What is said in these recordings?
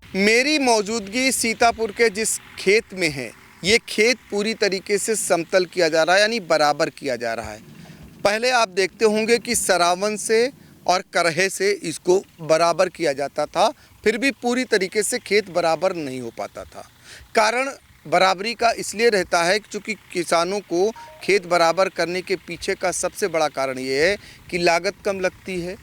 मेरी मौजूदगी सीतापुर के जिस खेत में है, ये खेत पूरी तरीके से समतल किया जा रहा है, यानी बराबर किया जा रहा है। पहले आप देखते होंगे कि सरावन से और करहे से इसको बराबर किया जाता था, फिर भी पूरी तरीके से खेत बराबर नहीं हो पाता था। कारण बराबरी का इसलिए रहता है क्योंकि किसानों को खेत बराबर करने के पीछे का सबसे बड़ा कारण ये है कि लागत कम लगती है,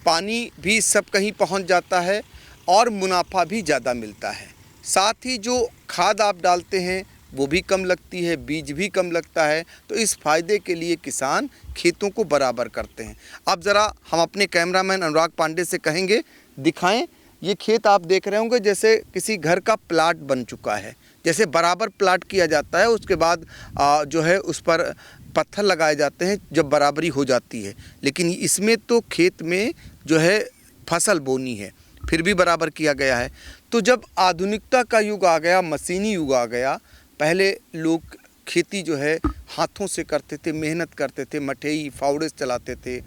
पानी भी सब कहीं पहुंच जाता है और मुनाफा भी ज़्यादा मिलता है। साथ ही जो खाद आप डालते हैं वो भी कम लगती है, बीज भी कम लगता है। तो इस फ़ायदे के लिए किसान खेतों को बराबर करते हैं। अब ज़रा हम अपने कैमरामैन अनुराग पांडे से कहेंगे, दिखाएं। ये खेत आप देख रहे होंगे जैसे किसी घर का प्लाट बन चुका है। जैसे बराबर प्लाट किया जाता है, उसके बाद जो है उस पर पत्थर लगाए जाते हैं जब बराबरी हो जाती है। लेकिन इसमें तो खेत में जो है फसल बोनी है, फिर भी बराबर किया गया है। तो जब आधुनिकता का युग आ गया, मशीनी युग आ गया, पहले लोग खेती जो है हाथों से करते थे, मेहनत करते थे, मठेई फावड़े चलाते थे,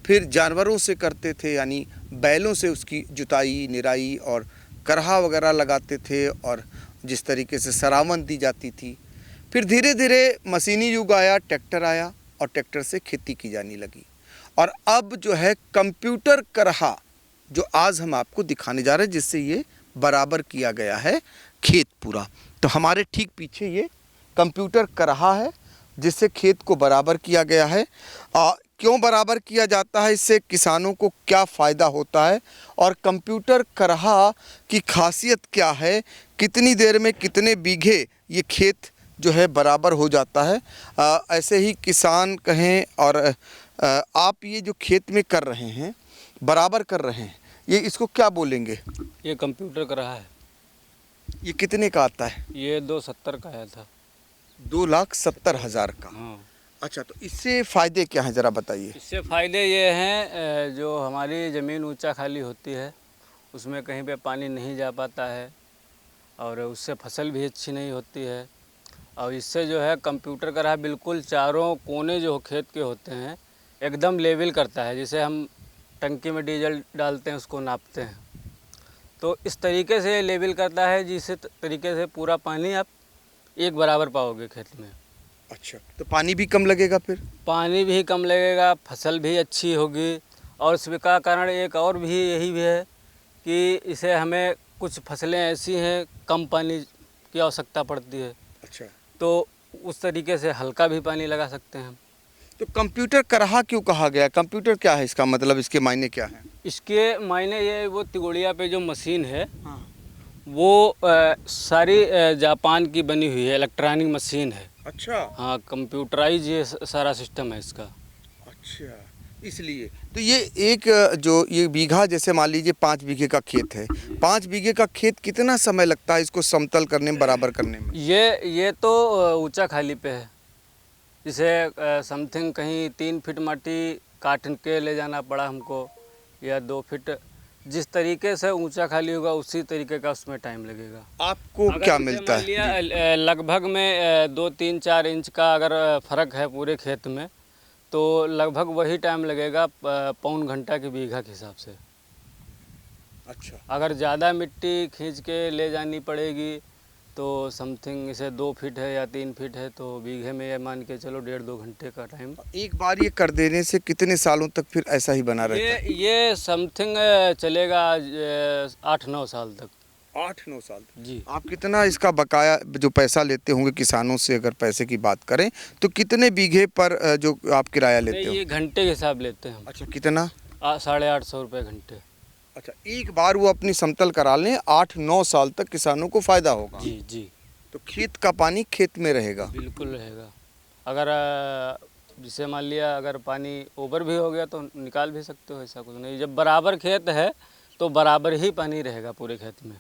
फिर जानवरों से करते थे, यानी बैलों से उसकी जुताई निराई और करहा वगैरह लगाते थे, और जिस तरीके से सरावन दी जाती थी। फिर धीरे धीरे मशीनी युग आया, ट्रैक्टर आया और ट्रैक्टर से खेती की जाने लगी। और अब जो है कंप्यूटर करहा, जो आज हम आपको दिखाने जा रहे हैं, जिससे ये बराबर किया गया है खेत पूरा। तो हमारे ठीक पीछे ये कंप्यूटर करहा है जिससे खेत को बराबर किया गया है। क्यों बराबर किया जाता है, इससे किसानों को क्या फ़ायदा होता है, और कंप्यूटर करहा की खासियत क्या है, कितनी देर में कितने बीघे ये खेत जो है बराबर हो जाता है। ऐसे ही किसान कहें और आप ये जो खेत में कर रहे हैं, बराबर कर रहे हैं, ये इसको क्या बोलेंगे? ये कंप्यूटर का रहा है। ये कितने का आता है? ये 270 का आया था। 2,70,000 का। हाँ। अच्छा, तो इससे फ़ायदे क्या हैं, ज़रा बताइए। इससे फ़ायदे ये हैं, जो हमारी ज़मीन ऊंचा खाली होती है उसमें कहीं पे पानी नहीं जा पाता है, और उससे फसल भी अच्छी नहीं होती है। और इससे जो है कंप्यूटर का रहा बिल्कुल चारों कोने जो खेत के होते हैं एकदम लेवल करता है। जैसे हम टंकी में डीजल डालते हैं उसको नापते हैं, तो इस तरीके से लेवल करता है, जिस तरीके से पूरा पानी आप एक बराबर पाओगे खेत में। अच्छा, तो पानी भी कम लगेगा? फिर पानी भी कम लगेगा, फसल भी अच्छी होगी। और इसका कारण एक और भी यही भी है कि इसे हमें कुछ फसलें ऐसी हैं कम पानी की आवश्यकता पड़ती है, अच्छा, तो उस तरीके से हल्का भी पानी लगा सकते हैं हम। तो कंप्यूटर करहा क्यों कहा गया? कंप्यूटर क्या है, इसका मतलब, इसके मायने क्या हैं? इसके मायने ये, वो तिगोड़िया पे जो मशीन है हाँ। वो सारी जापान की बनी हुई है, इलेक्ट्रॉनिक मशीन है। अच्छा। हाँ, कंप्यूटराइज ये सारा सिस्टम है इसका। अच्छा, इसलिए तो ये एक जो ये बीघा, जैसे मान लीजिए 5 बीघे का खेत है, 5 बीघे का खेत कितना समय लगता है इसको समतल करने में, बराबर करने में? ये तो ऊंचा खाली पे है। इसे समथिंग कहीं 3 फीट माटी काट के ले जाना पड़ा हमको, या 2 फीट। जिस तरीके से ऊंचा खाली होगा उसी तरीके का उसमें टाइम लगेगा। आपको क्या मिलता है? लिया लगभग में 2-3-4 इंच का अगर फ़र्क है पूरे खेत में, तो लगभग वही टाइम लगेगा पौन घंटा के बीघा के हिसाब से। अच्छा, अगर ज़्यादा मिट्टी खींच के ले जानी पड़ेगी तो समथिंग इसे 2 फीट है या 3 फीट है, तो बीघे में ये मान के चलो 1.5-2 घंटे का टाइम। एक बार ये कर देने से कितने सालों तक फिर ऐसा ही बना रहता है? ये समथिंग चलेगा 8-9 साल तक। 8-9 साल जी। आप कितना इसका बकाया जो पैसा लेते होंगे किसानों से, अगर पैसे की बात करें तो कितने बीघे पर जो आप किराया लेते हो? ये घंटे के हिसाब लेते हैं हम। अच्छा, कितना? 850 रुपये घंटे। अच्छा, एक बार वो अपनी समतल करा लें, 8-9 साल तक किसानों को फ़ायदा होगा। जी जी, तो खेत का पानी खेत में रहेगा? बिल्कुल रहेगा। अगर जिसे मान लिया अगर पानी ओवर भी हो गया तो निकाल भी सकते हो, ऐसा कुछ नहीं। जब बराबर खेत है तो बराबर ही पानी रहेगा पूरे खेत में।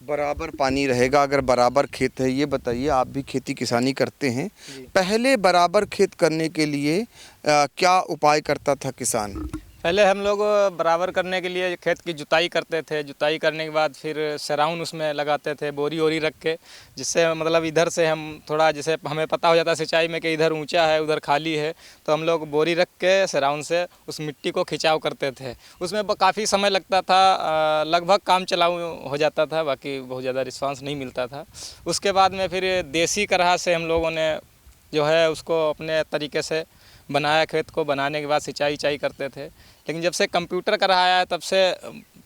बराबर पानी रहेगा अगर बराबर खेत है। ये बताइए, आप भी खेती किसानी करते हैं, पहले बराबर खेत करने के लिए क्या उपाय करता था किसान? पहले हम लोग बराबर करने के लिए खेत की जुताई करते थे। जुताई करने के बाद फिर सराउंड उसमें लगाते थे, बोरी वोरी रख के, जिससे मतलब इधर से हम थोड़ा, जैसे हमें पता हो जाता है सिंचाई में कि इधर ऊंचा है उधर खाली है, तो हम लोग बोरी रख के सराउंड से उस मिट्टी को खिंचाव करते थे। उसमें काफ़ी समय लगता था, लगभग काम चलाऊ हो जाता था, बाकी बहुत ज़्यादा रिस्पांस नहीं मिलता था। उसके बाद में फिर देसी करहा से हम लोगों ने जो है उसको अपने तरीके से बनाया। खेत को बनाने के बाद सिंचाई करते थे। लेकिन जब से कंप्यूटर कराया है तब से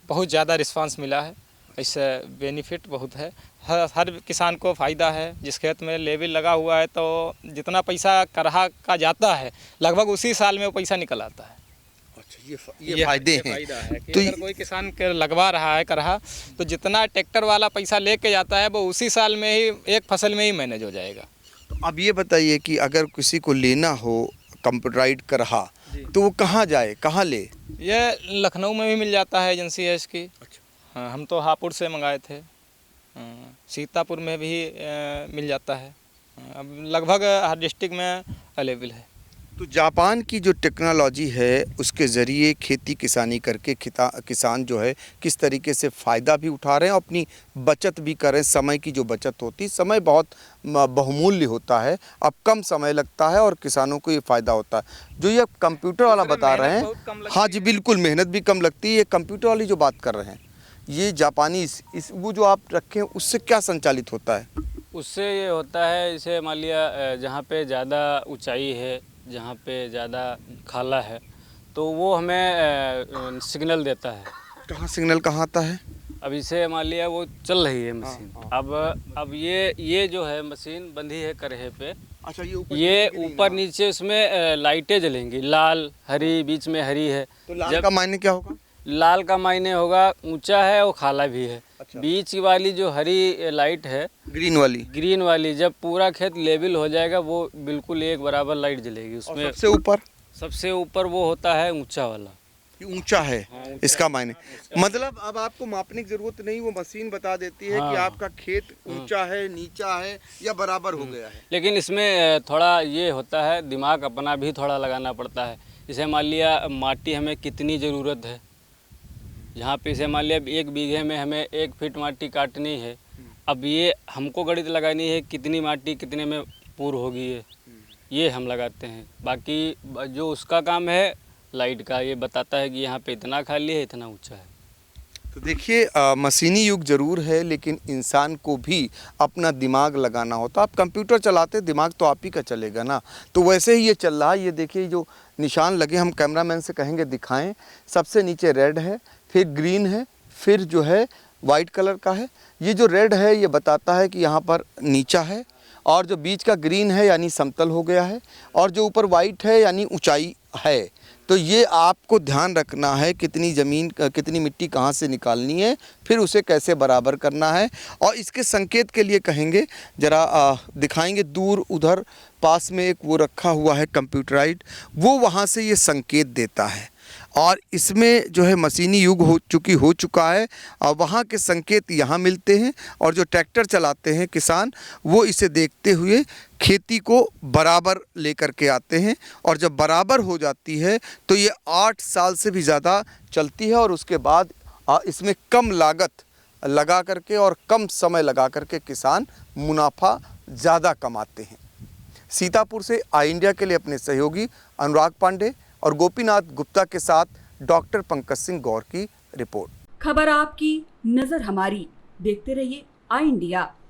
बहुत ज़्यादा रिस्पांस मिला है। इससे बेनिफिट बहुत है, हर किसान को फ़ायदा है। जिस खेत में लेवल लगा हुआ है तो जितना पैसा करहा का जाता है लगभग उसी साल में वो पैसा निकल आता है। अच्छा, ये फायदे हैं। फायदा है कि तो अगर कोई किसान के लगवा रहा है करहा तो जितना ट्रैक्टर वाला पैसा लेके जाता है वो उसी साल में ही एक फसल में ही मैनेज हो जाएगा। अब ये बताइए कि अगर किसी को लेना हो कंप्यूटराइज्ड करहा तो वो कहाँ जाए, कहाँ ले? ये लखनऊ में भी मिल जाता है, एजेंसी है इसकी। अच्छा। हाँ, हम तो हापुड़ से मंगाए थे। सीतापुर में भी मिल जाता है। अब लगभग हर डिस्ट्रिक्ट में अवेलेबल है। तो जापान की जो टेक्नोलॉजी है उसके ज़रिए खेती किसानी करके किसान जो है किस तरीके से फ़ायदा भी उठा रहे हैं, अपनी बचत भी कर रहे हैं। समय की जो बचत होती है, समय बहुत बहुमूल्य होता है, अब कम समय लगता है और किसानों को ये फ़ायदा होता है। जो ये कंप्यूटर वाला बता रहे हैं, हाँ जी बिल्कुल, मेहनत भी कम लगती है। ये कंप्यूटर वाली जो बात कर रहे हैं, ये जापानी इस वो जो आप रखे हैं उससे क्या संचालित होता है? उससे ये होता है, जैसे मान लिया जहाँ पे ज़्यादा ऊंचाई है, जहाँ पे ज़्यादा खाला है, तो वो हमें सिग्नल देता है। कहाँ सिग्नल कहाँ आता है? अब इसे मान लिया वो चल रही है मशीन। अब ये जो है मशीन बंधी है करहे पे। अच्छा, ये ऊपर नीचे उसमें लाइटें जलेंगी, लाल हरी, बीच में हरी है। तो लाल का मायने क्या होगा? लाल का मायने होगा ऊंचा है और खाला भी है। अच्छा। बीच वाली जो हरी लाइट है, ग्रीन वाली जब पूरा खेत लेवल हो जाएगा वो बिल्कुल एक बराबर लाइट जलेगी उसमें। सबसे ऊपर वो होता है ऊंचा वाला। ये ऊंचा है। हाँ, ऊंचा इसका मायने मतलब अब आपको मापने की जरूरत नहीं, वो मशीन बता देती है कि आपका खेत ऊंचा है, नीचा है या बराबर हो गया है। लेकिन इसमें थोड़ा ये होता है, दिमाग अपना भी थोड़ा लगाना पड़ता है। जैसे मान लिया माटी हमें कितनी ज़रूरत है, यहाँ पे से मान लिया 1 बीघे में हमें 1 फीट माटी काटनी है। अब ये हमको गणित लगानी है कितनी माटी कितने में पूर्ण होगी, ये हम लगाते हैं। बाकी जो उसका काम है लाइट का, ये बताता है कि यहाँ पे इतना खाली है, इतना ऊंचा है। तो देखिए, मशीनी युग ज़रूर है लेकिन इंसान को भी अपना दिमाग लगाना होता। आप कंप्यूटर चलाते, दिमाग तो आप ही का चलेगा ना। तो वैसे ही ये चल रहा है। ये देखिए जो निशान लगे, हम कैमरामैन से कहेंगे दिखाएं। सबसे नीचे रेड है, फिर ग्रीन है, फिर जो है वाइट कलर का है। ये जो रेड है ये बताता है कि यहाँ पर नीचा है, और जो बीच का ग्रीन है यानी समतल हो गया है, और जो ऊपर वाइट है यानी ऊंचाई है। तो ये आपको ध्यान रखना है कितनी ज़मीन, कितनी मिट्टी कहाँ से निकालनी है, फिर उसे कैसे बराबर करना है। और इसके संकेत के लिए कहेंगे ज़रा दिखाएंगे, दूर उधर पास में एक वो रखा हुआ है कंप्यूटराइज्ड, वो वहाँ से ये संकेत देता है। और इसमें जो है मशीनी युग हो चुका है, और वहाँ के संकेत यहाँ मिलते हैं। और जो ट्रैक्टर चलाते हैं किसान, वो इसे देखते हुए खेती को बराबर लेकर के आते हैं। और जब बराबर हो जाती है तो ये 8 साल से भी ज़्यादा चलती है, और उसके बाद इसमें कम लागत लगा करके और कम समय लगा करके किसान मुनाफा ज़्यादा कमाते हैं। सीतापुर से आई इंडिया के लिए अपने सहयोगी अनुराग पांडे और गोपीनाथ गुप्ता के साथ डॉक्टर पंकज सिंह गौर की रिपोर्ट। खबर आपकी, नजर हमारी। देखते रहिए आई इंडिया।